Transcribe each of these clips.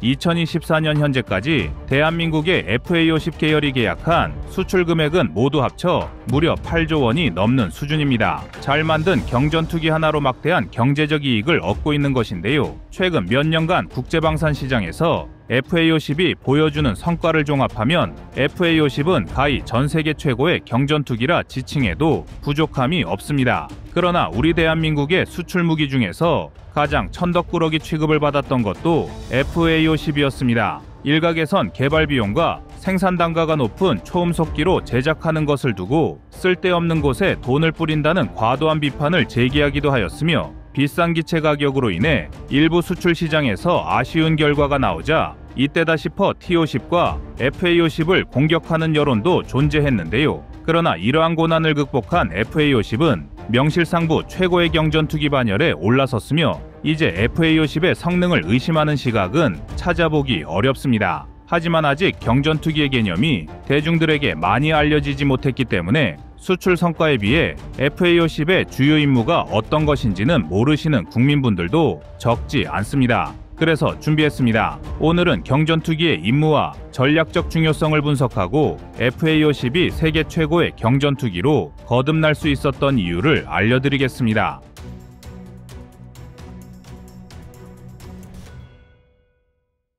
2024년 현재까지 대한민국의 FA-50 계열이 계약한 수출 금액은 모두 합쳐 무려 8조 원이 넘는 수준입니다. 잘 만든 경전투기 하나로 막대한 경제적 이익을 얻고 있는 것인데요. 최근 몇 년간 국제방산 시장에서 FA-50이 보여주는 성과를 종합하면 FA-50은 가히 전 세계 최고의 경전투기라 지칭해도 부족함이 없습니다. 그러나 우리 대한민국의 수출 무기 중에서 가장 천덕꾸러기 취급을 받았던 것도 FA-50이었습니다. 일각에선 개발 비용과 생산 단가가 높은 초음속기로 제작하는 것을 두고 쓸데없는 곳에 돈을 뿌린다는 과도한 비판을 제기하기도 하였으며, 비싼 기체 가격으로 인해 일부 수출 시장에서 아쉬운 결과가 나오자 이때다 싶어 T-50과 FA-50을 공격하는 여론도 존재했는데요. 그러나 이러한 고난을 극복한 FA-50은 명실상부 최고의 경전투기 반열에 올라섰으며, 이제 FA-50의 성능을 의심하는 시각은 찾아보기 어렵습니다. 하지만 아직 경전투기의 개념이 대중들에게 많이 알려지지 못했기 때문에 수출 성과에 비해 FA-50의 주요 임무가 어떤 것인지는 모르시는 국민분들도 적지 않습니다. 그래서 준비했습니다. 오늘은 경전투기의 임무와 전략적 중요성을 분석하고 FA-50이 세계 최고의 경전투기로 거듭날 수 있었던 이유를 알려드리겠습니다.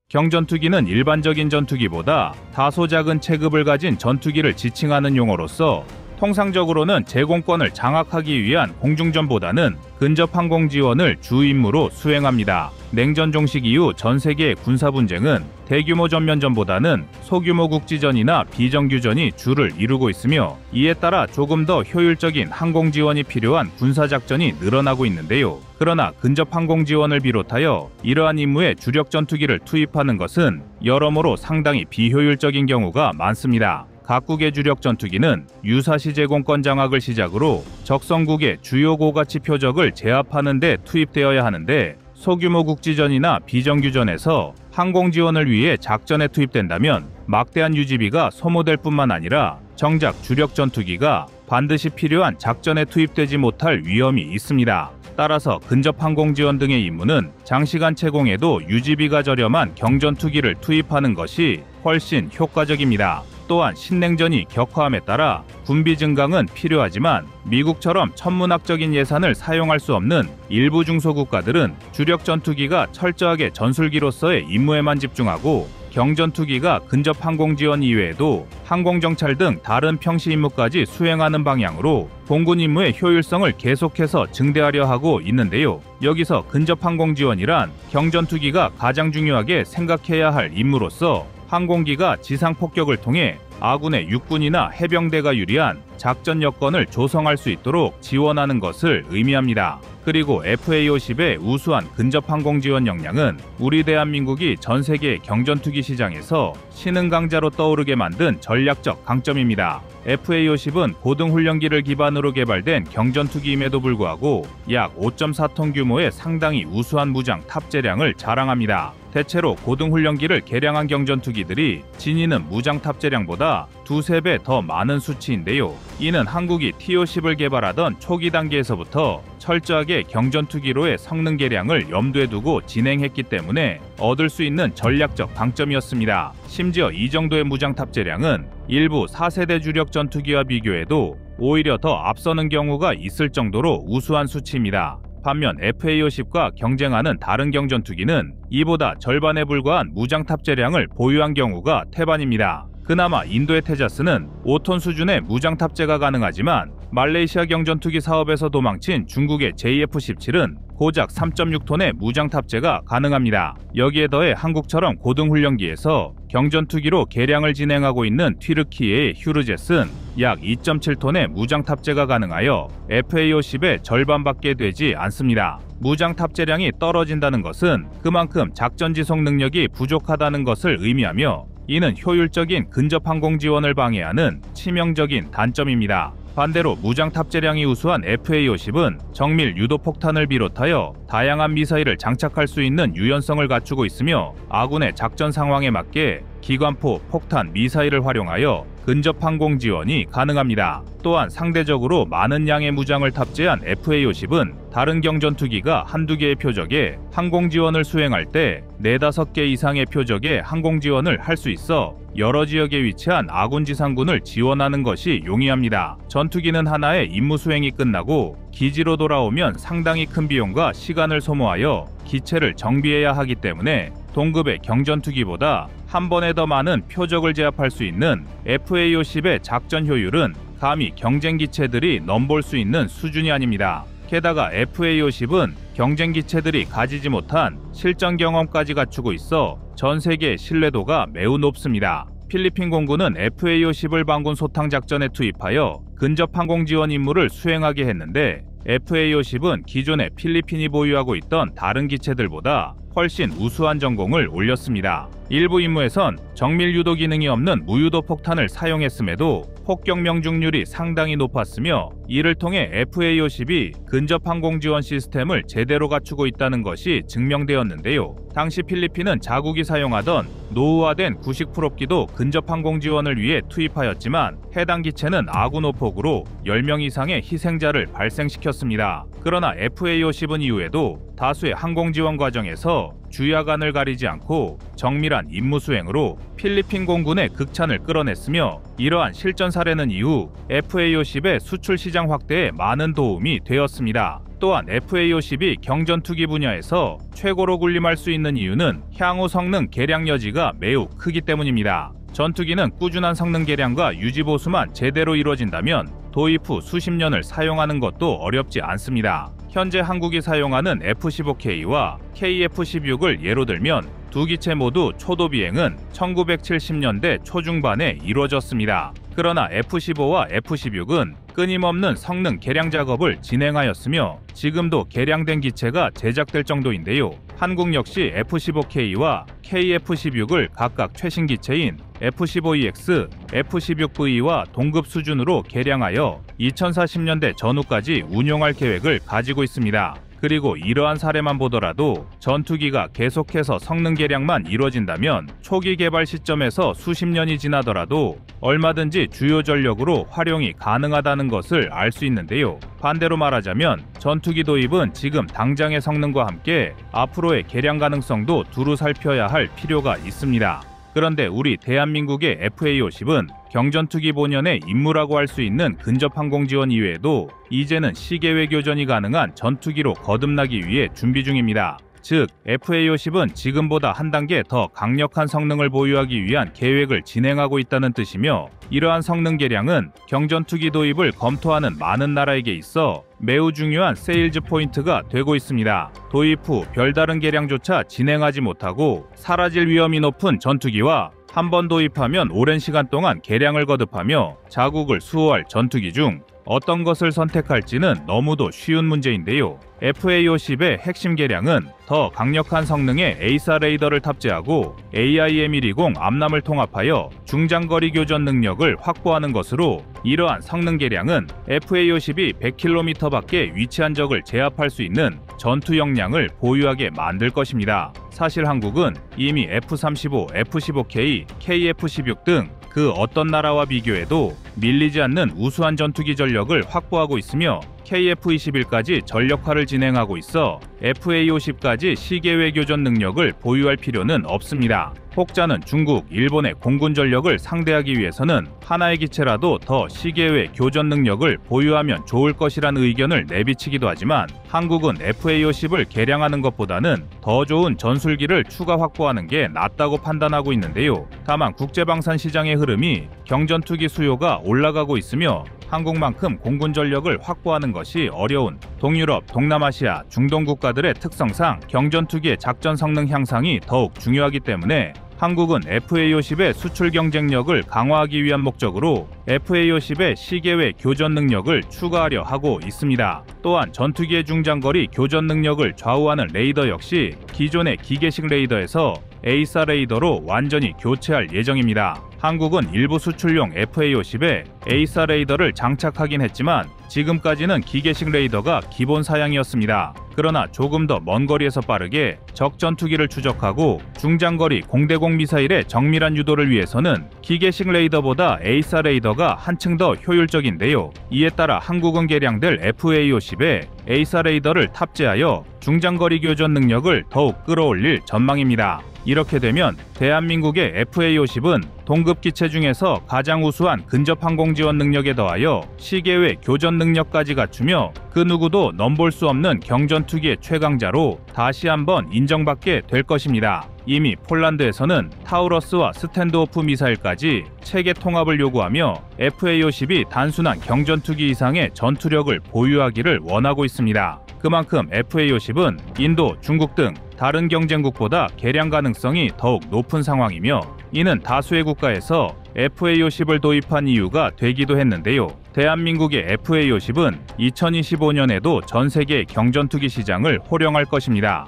경전투기는 일반적인 전투기보다 다소 작은 체급을 가진 전투기를 지칭하는 용어로서 통상적으로는 제공권을 장악하기 위한 공중전보다는 근접 항공 지원을 주 임무로 수행합니다. 냉전 종식 이후 전 세계의 군사 분쟁은 대규모 전면전보다는 소규모 국지전이나 비정규전이 주를 이루고 있으며, 이에 따라 조금 더 효율적인 항공 지원이 필요한 군사작전이 늘어나고 있는데요. 그러나 근접 항공 지원을 비롯하여 이러한 임무에 주력 전투기를 투입하는 것은 여러모로 상당히 비효율적인 경우가 많습니다. 각국의 주력 전투기는 유사시 제공권 장악을 시작으로 적성국의 주요 고가치 표적을 제압하는 데 투입되어야 하는데, 소규모 국지전이나 비정규전에서 항공 지원을 위해 작전에 투입된다면 막대한 유지비가 소모될 뿐만 아니라 정작 주력 전투기가 반드시 필요한 작전에 투입되지 못할 위험이 있습니다. 따라서 근접 항공 지원 등의 임무는 장시간 채공에도 유지비가 저렴한 경전투기를 투입하는 것이 훨씬 효과적입니다. 또한 신냉전이 격화함에 따라 군비 증강은 필요하지만 미국처럼 천문학적인 예산을 사용할 수 없는 일부 중소국가들은 주력 전투기가 철저하게 전술기로서의 임무에만 집중하고 경전투기가 근접 항공 지원 이외에도 항공정찰 등 다른 평시 임무까지 수행하는 방향으로 공군 임무의 효율성을 계속해서 증대하려 하고 있는데요. 여기서 근접 항공 지원이란 경전투기가 가장 중요하게 생각해야 할 임무로서 항공기가 지상 폭격을 통해 아군의 육군이나 해병대가 유리한 작전 여건을 조성할 수 있도록 지원하는 것을 의미합니다. 그리고 FA-50의 우수한 근접 항공 지원 역량은 우리 대한민국이 전 세계 경전투기 시장에서 신흥 강자로 떠오르게 만든 전략적 강점입니다. FA-50은 고등훈련기를 기반으로 개발된 경전투기임에도 불구하고 약 5.4톤 규모의 상당히 우수한 무장 탑재량을 자랑합니다. 대체로 고등훈련기를 개량한 경전투기들이 지니는 무장 탑재량보다 두세 배 더 많은 수치인데요. 이는 한국이 T-50을 개발하던 초기 단계에서부터 철저하게 경전투기로의 성능 개량을 염두에 두고 진행했기 때문에 얻을 수 있는 전략적 강점이었습니다. 심지어 이 정도의 무장 탑재량은 일부 4세대 주력 전투기와 비교해도 오히려 더 앞서는 경우가 있을 정도로 우수한 수치입니다. 반면 FA-50과 경쟁하는 다른 경전투기는 이보다 절반에 불과한 무장 탑재량을 보유한 경우가 태반입니다. 그나마 인도의 테자스는 5톤 수준의 무장 탑재가 가능하지만 말레이시아 경전투기 사업에서 도망친 중국의 JF-17은 고작 3.6톤의 무장 탑재가 가능합니다. 여기에 더해 한국처럼 고등훈련기에서 경전투기로 개량을 진행하고 있는 튀르키예의 휴르젯은 약 2.7톤의 무장 탑재가 가능하여 FA-50의 절반밖에 되지 않습니다. 무장 탑재량이 떨어진다는 것은 그만큼 작전 지속 능력이 부족하다는 것을 의미하며, 이는 효율적인 근접 항공 지원을 방해하는 치명적인 단점입니다. 반대로 무장 탑재량이 우수한 FA-50은 정밀 유도폭탄을 비롯하여 다양한 미사일을 장착할 수 있는 유연성을 갖추고 있으며, 아군의 작전 상황에 맞게 기관포, 폭탄, 미사일을 활용하여 근접 항공 지원이 가능합니다. 또한 상대적으로 많은 양의 무장을 탑재한 FA-50은 다른 경전투기가 한두 개의 표적에 항공 지원을 수행할 때 4-5개 이상의 표적에 항공 지원을 할 수 있어 여러 지역에 위치한 아군 지상군을 지원하는 것이 용이합니다. 전투기는 하나의 임무 수행이 끝나고 기지로 돌아오면 상당히 큰 비용과 시간을 소모하여 기체를 정비해야 하기 때문에 동급의 경전투기보다 한 번에 더 많은 표적을 제압할 수 있는 FA-50의 작전 효율은 감히 경쟁 기체들이 넘볼 수 있는 수준이 아닙니다. 게다가 FA-50은 경쟁 기체들이 가지지 못한 실전 경험까지 갖추고 있어 전 세계의 신뢰도가 매우 높습니다. 필리핀 공군은 FA-50을 반군 소탕 작전에 투입하여 근접 항공 지원 임무를 수행하게 했는데 FA-50은 기존에 필리핀이 보유하고 있던 다른 기체들보다 훨씬 우수한 전공을 올렸습니다. 일부 임무에선 정밀 유도 기능이 없는 무유도 폭탄을 사용했음에도 폭격 명중률이 상당히 높았으며 이를 통해 FA-50이 근접 항공 지원 시스템을 제대로 갖추고 있다는 것이 증명되었는데요. 당시 필리핀은 자국이 사용하던 노후화된 구식 풀업기도 근접 항공 지원을 위해 투입하였지만 해당 기체는 아군 오폭으로 10명 이상의 희생자를 발생시켰습니다. 그러나 FA-50은 이후에도 다수의 항공 지원 과정에서 주야간을 가리지 않고 정밀한 임무 수행으로 필리핀 공군의 극찬을 끌어냈으며 이러한 실전 사례는 이후 FA-50의 수출 시장 확대에 많은 도움이 되었습니다. 또한 FA-50이 경전투기 분야에서 최고로 군림할 수 있는 이유는 향후 성능 개량 여지가 매우 크기 때문입니다. 전투기는 꾸준한 성능 개량과 유지 보수만 제대로 이루어진다면 도입 후 수십 년을 사용하는 것도 어렵지 않습니다. 현재 한국이 사용하는 F-15K와 KF-16을 예로 들면 두 기체 모두 초도 비행은 1970년대 초중반에 이루어졌습니다. 그러나 F-15와 F-16은 끊임없는 성능 개량 작업을 진행하였으며 지금도 개량된 기체가 제작될 정도인데요. 한국 역시 F-15K와 KF-16을 각각 최신 기체인 F-15EX, F-16V와 동급 수준으로 개량하여 2040년대 전후까지 운용할 계획을 가지고 있습니다. 그리고 이러한 사례만 보더라도 전투기가 계속해서 성능 개량만 이루어진다면 초기 개발 시점에서 수십 년이 지나더라도 얼마든지 주요 전력으로 활용이 가능하다는 것을 알 수 있는데요. 반대로 말하자면 전투기 도입은 지금 당장의 성능과 함께 앞으로의 개량 가능성도 두루 살펴야 할 필요가 있습니다. 그런데 우리 대한민국의 FA-50은 경전투기 본연의 임무라고 할 수 있는 근접 항공 지원 이외에도 이제는 시계외 교전이 가능한 전투기로 거듭나기 위해 준비 중입니다. 즉, FA-50은 지금보다 한 단계 더 강력한 성능을 보유하기 위한 계획을 진행하고 있다는 뜻이며 이러한 성능 개량은 경전투기 도입을 검토하는 많은 나라에게 있어 매우 중요한 세일즈 포인트가 되고 있습니다. 도입 후 별다른 개량조차 진행하지 못하고 사라질 위험이 높은 전투기와 한 번 도입하면 오랜 시간 동안 개량을 거듭하며 자국을 수호할 전투기 중 어떤 것을 선택할지는 너무도 쉬운 문제인데요. FA-50의 핵심 개량은 더 강력한 성능의 에이사 레이더를 탑재하고 AIM-120 암람을 통합하여 중장거리 교전 능력을 확보하는 것으로 이러한 성능 개량은 FA-50이 100km 밖에 위치한 적을 제압할 수 있는 전투 역량을 보유하게 만들 것입니다. 사실 한국은 이미 F-35, F-15K, KF-16 등 그 어떤 나라와 비교해도 밀리지 않는 우수한 전투기 전력을 확보하고 있으며 KF-21까지 전력화를 진행하고 있어 FA-50까지 시계외 교전 능력을 보유할 필요는 없습니다. 혹자는 중국, 일본의 공군 전력을 상대하기 위해서는 하나의 기체라도 더 시계외 교전 능력을 보유하면 좋을 것이라는 의견을 내비치기도 하지만 한국은 FA-50을 개량하는 것보다는 더 좋은 전술기를 추가 확보하는 게 낫다고 판단하고 있는데요. 다만 국제방산 시장의 흐름이 경전투기 수요가 올라가고 있으며 한국만큼 공군 전력을 확보하는 것이 어려운 동유럽, 동남아시아, 중동 국가들의 특성상 경전투기의 작전 성능 향상이 더욱 중요하기 때문에 한국은 FA-50의 수출 경쟁력을 강화하기 위한 목적으로 FA-50의 시계외 교전 능력을 추가하려 하고 있습니다. 또한 전투기의 중장거리 교전 능력을 좌우하는 레이더 역시 기존의 기계식 레이더에서 A4 레이더로 완전히 교체할 예정입니다. 한국은 일부 수출용 FA-50에 A4 레이더를 장착하긴 했지만 지금까지는 기계식 레이더가 기본 사양이었습니다. 그러나 조금 더 먼 거리에서 빠르게 적 전투기를 추적하고 중장거리 공대공 미사일의 정밀한 유도를 위해서는 기계식 레이더보다 A4 레이더가 한층 더 효율적인데요. 이에 따라 한국은 개량될 FA-50에 A4 레이더를 탑재하여 중장거리 교전 능력을 더욱 끌어올릴 전망입니다. 이렇게 되면 대한민국의 FA-50은 동급 기체 중에서 가장 우수한 근접 항공 지원 능력에 더하여 시계외 교전 능력까지 갖추며 그 누구도 넘볼 수 없는 경전투기의 최강자로 다시 한번 인정받게 될 것입니다. 이미 폴란드에서는 타우러스와 스탠드오프 미사일까지 체계 통합을 요구하며 FA-50이 단순한 경전투기 이상의 전투력을 보유하기를 원하고 있습니다. 그만큼 FA-50은 인도, 중국 등 다른 경쟁국보다 개량 가능성이 더욱 높은 상황이며 이는 다수의 국가에서 FA-50을 도입한 이유가 되기도 했는데요. 대한민국의 FA-50은 2025년에도 전 세계 경전투기 시장을 호령할 것입니다.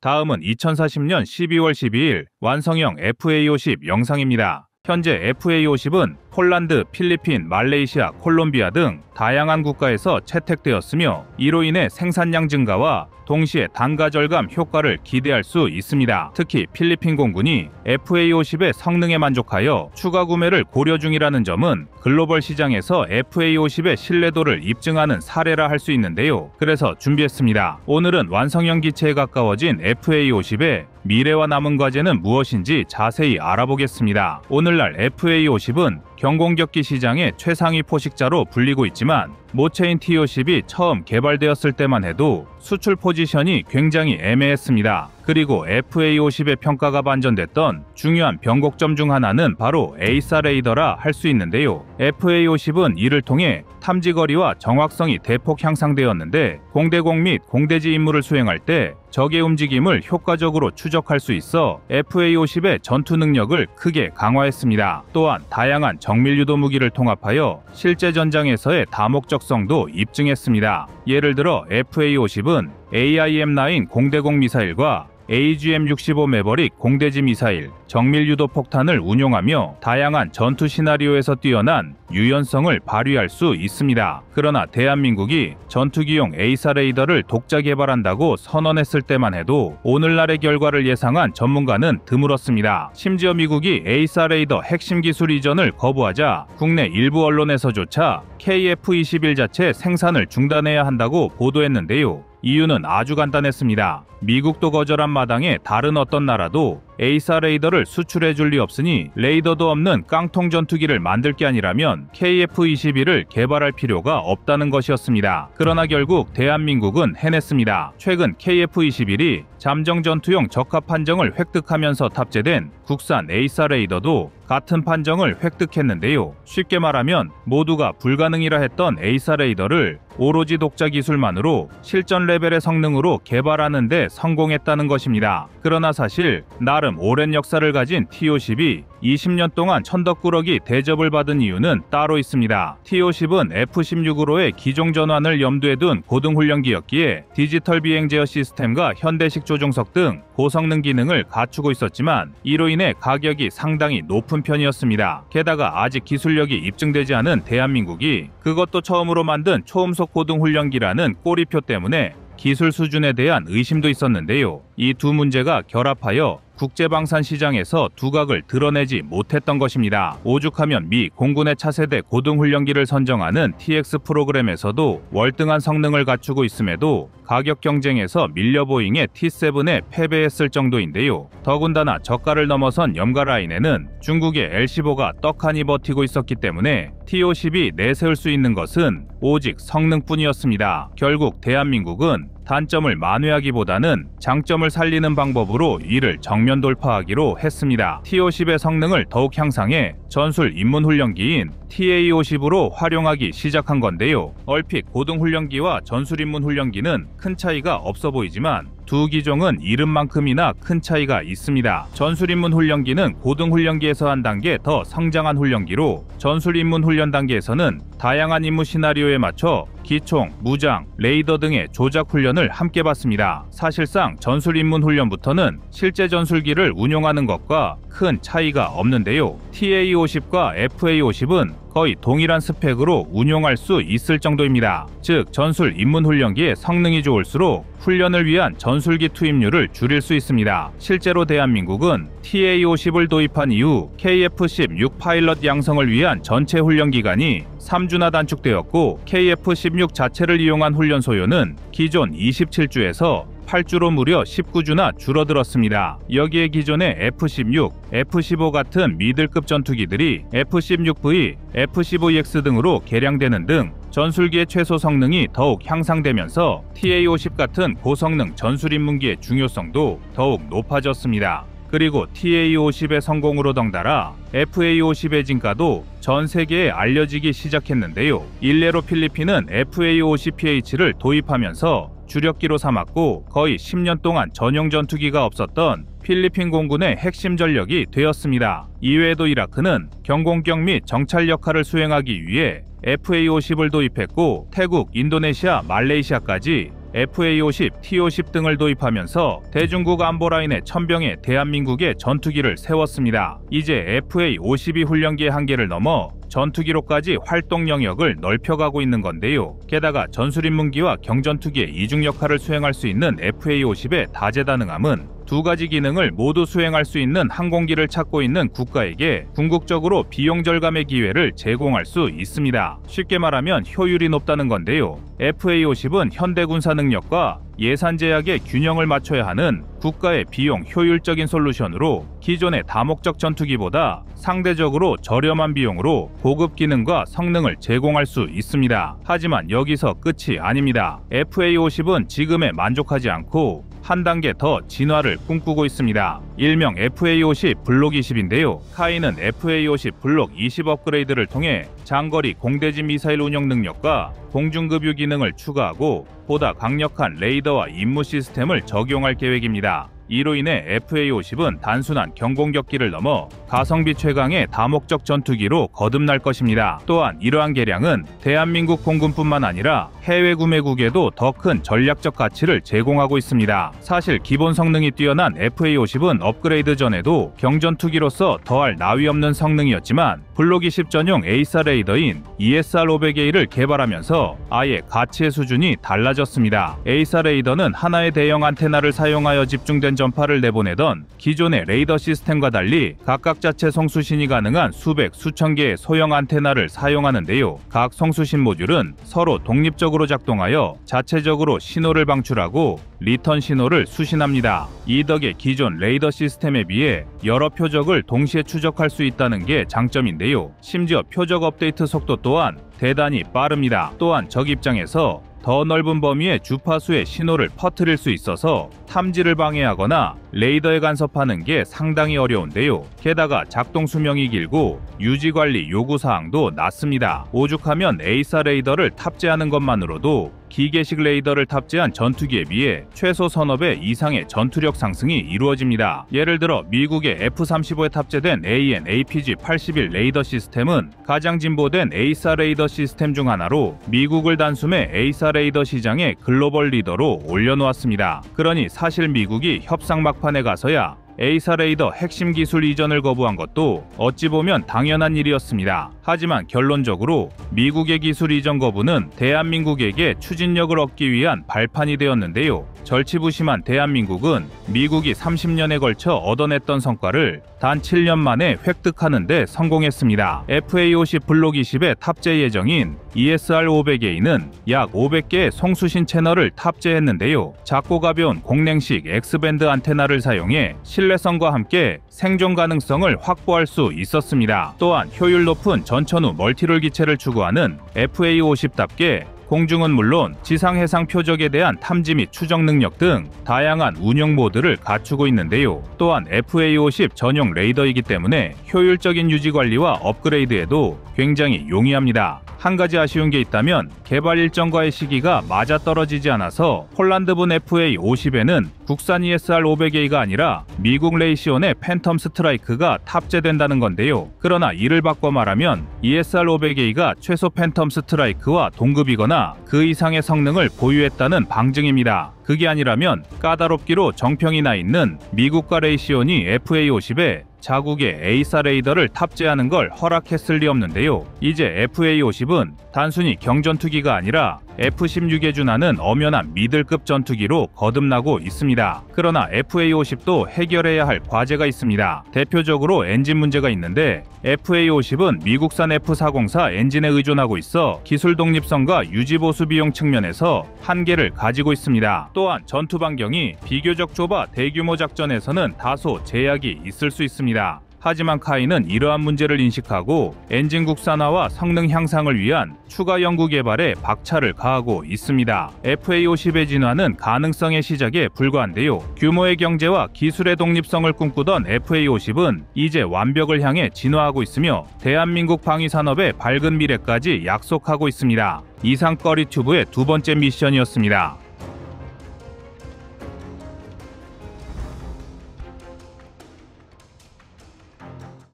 다음은 2040년 12월 12일 완성형 FA-50 영상입니다. 현재 FA-50은 폴란드, 필리핀, 말레이시아, 콜롬비아 등 다양한 국가에서 채택되었으며 이로 인해 생산량 증가와 동시에 단가 절감 효과를 기대할 수 있습니다. 특히 필리핀 공군이 FA-50의 성능에 만족하여 추가 구매를 고려 중이라는 점은 글로벌 시장에서 FA-50의 신뢰도를 입증하는 사례라 할 수 있는데요. 그래서 준비했습니다. 오늘은 완성형 기체에 가까워진 FA-50의 미래와 남은 과제는 무엇인지 자세히 알아보겠습니다. 오늘날 FA-50은 경공격기 시장의 최상위 포식자로 불리고 있지만 모체인 T-50이 처음 개발되었을 때만 해도 수출 포지션이 굉장히 애매했습니다. 그리고 FA-50의 평가가 반전됐던 중요한 변곡점 중 하나는 바로 A4 레이더라 할 수 있는데요. FA-50은 이를 통해 탐지거리와 정확성이 대폭 향상되었는데 공대공 및 공대지 임무를 수행할 때 적의 움직임을 효과적으로 추적할 수 있어 FA-50의 전투 능력을 크게 강화했습니다. 또한 다양한 정밀유도 무기를 통합하여 실제 전장에서의 다목적성도 입증했습니다. 예를 들어 FA-50은 AIM-9 공대공 미사일과 AGM-65 매버릭 공대지 미사일, 정밀유도 폭탄을 운용하며 다양한 전투 시나리오에서 뛰어난 유연성을 발휘할 수 있습니다. 그러나 대한민국이 전투기용 A4 레이더를 독자 개발한다고 선언했을 때만 해도 오늘날의 결과를 예상한 전문가는 드물었습니다. 심지어 미국이 A4 레이더 핵심 기술 이전을 거부하자 국내 일부 언론에서조차 KF-21 자체 생산을 중단해야 한다고 보도했는데요. 이유는 아주 간단했습니다. 미국도 거절한 마당에 다른 어떤 나라도 A4 레이더를 수출해줄 리 없으니 레이더도 없는 깡통 전투기를 만들 게 아니라면 KF-21을 개발할 필요가 없다는 것이었습니다. 그러나 결국 대한민국은 해냈습니다. 최근 KF-21이 잠정 전투용 적합 판정을 획득하면서 탑재된 국산 A4 레이더도 같은 판정을 획득했는데요. 쉽게 말하면 모두가 불가능이라 했던 A4 레이더를 오로지 독자 기술만으로 실전 레벨의 성능으로 개발하는 데 성공했다는 것입니다. 그러나 사실 나름 오랜 역사를 가진 T-50이 20년 동안 천덕꾸러기 대접을 받은 이유는 따로 있습니다. T-50은 F-16으로의 기종 전환을 염두에 둔 고등훈련기였기에 디지털 비행 제어 시스템과 현대식 조종석 등 고성능 기능을 갖추고 있었지만 이로 인해 가격이 상당히 높은 편이었습니다. 게다가 아직 기술력이 입증되지 않은 대한민국이 그것도 처음으로 만든 초음속 고등훈련기라는 꼬리표 때문에 기술 수준에 대한 의심도 있었는데요. 이 두 문제가 결합하여 국제방산 시장에서 두각을 드러내지 못했던 것입니다. 오죽하면 미 공군의 차세대 고등훈련기를 선정하는 TX 프로그램에서도 월등한 성능을 갖추고 있음에도 가격 경쟁에서 밀려 보잉의 T7에 패배했을 정도인데요. 더군다나 저가를 넘어선 염가 라인에는 중국의 L-15가 떡하니 버티고 있었기 때문에 T-50이 내세울 수 있는 것은 오직 성능뿐이었습니다. 결국 대한민국은 단점을 만회하기보다는 장점을 살리는 방법으로 이를 정면 돌파하기로 했습니다. T-50의 성능을 더욱 향상해 전술 입문훈련기인 TA-50으로 활용하기 시작한 건데요. 얼핏 고등훈련기와 전술 입문훈련기는 큰 차이가 없어 보이지만 두 기종은 이름만큼이나 큰 차이가 있습니다. 전술입문 훈련기는 고등훈련기에서 한 단계 더 성장한 훈련기로 전술입문 훈련 단계에서는 다양한 임무 시나리오에 맞춰 기총, 무장, 레이더 등의 조작 훈련을 함께 받습니다. 사실상 전술 입문 훈련부터는 실제 전술기를 운용하는 것과 큰 차이가 없는데요. TA-50과 FA-50은 거의 동일한 스펙으로 운용할 수 있을 정도입니다. 즉, 전술 입문 훈련기의 성능이 좋을수록 훈련을 위한 전술기 투입률을 줄일 수 있습니다. 실제로 대한민국은 TA-50을 도입한 이후 KF-16 파일럿 양성을 위한 전체 훈련 기간이 3주나 단축되었고 KF-16 자체를 이용한 훈련 소요는 기존 27주에서 8주로 무려 19주나 줄어들었습니다. 여기에 기존의 F-16, F-15 같은 미들급 전투기들이 F-16V, F-15EX 등으로 개량되는 등 전술기의 최소 성능이 더욱 향상되면서 TA-50 같은 고성능 전술입문기의 중요성도 더욱 높아졌습니다. 그리고 TA-50의 성공으로 덩달아 FA-50의 진가도 전 세계에 알려지기 시작했는데요. 일례로 필리핀은 FA-50PH를 도입하면서 주력기로 삼았고 거의 10년 동안 전용 전투기가 없었던 필리핀 공군의 핵심 전력이 되었습니다. 이외에도 이라크는 경공격 및 정찰 역할을 수행하기 위해 FA-50을 도입했고 태국, 인도네시아, 말레이시아까지 FA-50, T-50 등을 도입하면서 대중국 안보라인의 천병에 대한민국의 전투기를 세웠습니다. 이제 FA-52 훈련기의 한계를 넘어 전투기로까지 활동 영역을 넓혀가고 있는 건데요. 게다가 전술입문기와 경전투기의 이중 역할을 수행할 수 있는 FA-50의 다재다능함은 두 가지 기능을 모두 수행할 수 있는 항공기를 찾고 있는 국가에게 궁극적으로 비용 절감의 기회를 제공할 수 있습니다. 쉽게 말하면 효율이 높다는 건데요. FA-50은 현대 군사 능력과 예산 제약의 균형을 맞춰야 하는 국가의 비용 효율적인 솔루션으로 기존의 다목적 전투기보다 상대적으로 저렴한 비용으로 고급 기능과 성능을 제공할 수 있습니다. 하지만 여기서 끝이 아닙니다. FA-50은 지금에 만족하지 않고 한 단계 더 진화를 꿈꾸고 있습니다. 일명 FA-50 블록 20인데요. 카이는 FA-50 블록 20 업그레이드를 통해 장거리 공대지 미사일 운영 능력과 공중급유 기능을 추가하고 보다 강력한 레이더와 임무 시스템을 적용할 계획입니다. 이로 인해 FA-50은 단순한 경공격기를 넘어 가성비 최강의 다목적 전투기로 거듭날 것입니다. 또한 이러한 개량은 대한민국 공군뿐만 아니라 해외 구매국에도 더 큰 전략적 가치를 제공하고 있습니다. 사실 기본 성능이 뛰어난 FA-50은 업그레이드 전에도 경전투기로서 더할 나위 없는 성능이었지만 블록 20 전용 A-SAR 레이더인 ESR-500A를 개발하면서 아예 가치의 수준이 달라졌습니다. A-SAR 레이더는 하나의 대형 안테나를 사용하여 집중된 전파를 내보내던 기존의 레이더 시스템과 달리 각각 자체 송수신이 가능한 수백, 수천 개의 소형 안테나를 사용하는데요. 각 송수신 모듈은 서로 독립적으로 작동하여 자체적으로 신호를 방출하고 리턴 신호를 수신합니다. 이 덕에 기존 레이더 시스템에 비해 여러 표적을 동시에 추적할 수 있다는 게 장점인데요. 심지어 표적 업데이트 속도 또한 대단히 빠릅니다. 또한 적 입장에서 더 넓은 범위의 주파수의 신호를 퍼뜨릴 수 있어서 탐지를 방해하거나 레이더에 간섭하는 게 상당히 어려운데요. 게다가 작동 수명이 길고 유지관리 요구사항도 낮습니다. 오죽하면 A-SAR 레이더를 탑재하는 것만으로도 기계식 레이더를 탑재한 전투기에 비해 최소 서너 배 이상의 전투력 상승이 이루어집니다. 예를 들어 미국의 F-35에 탑재된 AN/APG-81 레이더 시스템은 가장 진보된 A-SAR 레이더 시스템 중 하나로 미국을 단숨에 A-SAR 레이더 시장의 글로벌 리더로 올려놓았습니다. 그러니 사실 미국이 협상 막판에 가서야 A-SAR 레이더 핵심 기술 이전을 거부한 것도 어찌 보면 당연한 일이었습니다. 하지만 결론적으로 미국의 기술 이전 거부는 대한민국에게 추진력을 얻기 위한 발판이 되었는데요. 절치부심한 대한민국은 미국이 30년에 걸쳐 얻어냈던 성과를 단 7년 만에 획득하는 데 성공했습니다. FA-50 블록 20에 탑재 예정인 ESR-500A는 약 500개의 송수신 채널을 탑재했는데요. 작고 가벼운 공랭식 X밴드 안테나를 사용해 신뢰성과 함께 생존 가능성을 확보할 수 있었습니다. 또한 효율 높은 전천후 멀티롤 기체를 추구하는 FA-50답게 공중은 물론 지상 해상 표적에 대한 탐지 및 추적 능력 등 다양한 운영 모드를 갖추고 있는데요. 또한 FA-50 전용 레이더이기 때문에 효율적인 유지 관리와 업그레이드에도 굉장히 용이합니다. 한 가지 아쉬운 게 있다면 개발 일정과의 시기가 맞아떨어지지 않아서 폴란드분 FA50에는 국산 ESR 500A가 아니라 미국 레이시온의 팬텀 스트라이크가 탑재된다는 건데요. 그러나 이를 바꿔 말하면 ESR 500A가 최소 팬텀 스트라이크와 동급이거나 그 이상의 성능을 보유했다는 방증입니다. 그게 아니라면 까다롭기로 정평이 나 있는 미국과 레이시온이 FA50에 자국의 A4 레이더를 탑재하는 걸 허락했을 리 없는데요. 이제 FA50은 단순히 경전투기가 아니라 F-16에 준하는 엄연한 미들급 전투기로 거듭나고 있습니다. 그러나 FA-50도 해결해야 할 과제가 있습니다. 대표적으로 엔진 문제가 있는데 FA-50은 미국산 F-404 엔진에 의존하고 있어 기술 독립성과 유지보수 비용 측면에서 한계를 가지고 있습니다. 또한 전투 반경이 비교적 좁아 대규모 작전에서는 다소 제약이 있을 수 있습니다. 하지만 카이는 이러한 문제를 인식하고 엔진 국산화와 성능 향상을 위한 추가 연구 개발에 박차를 가하고 있습니다. FA-50의 진화는 가능성의 시작에 불과한데요. 규모의 경제와 기술의 독립성을 꿈꾸던 FA-50은 이제 완벽을 향해 진화하고 있으며 대한민국 방위산업의 밝은 미래까지 약속하고 있습니다. 이상 꺼리튜브의 두 번째 미션이었습니다.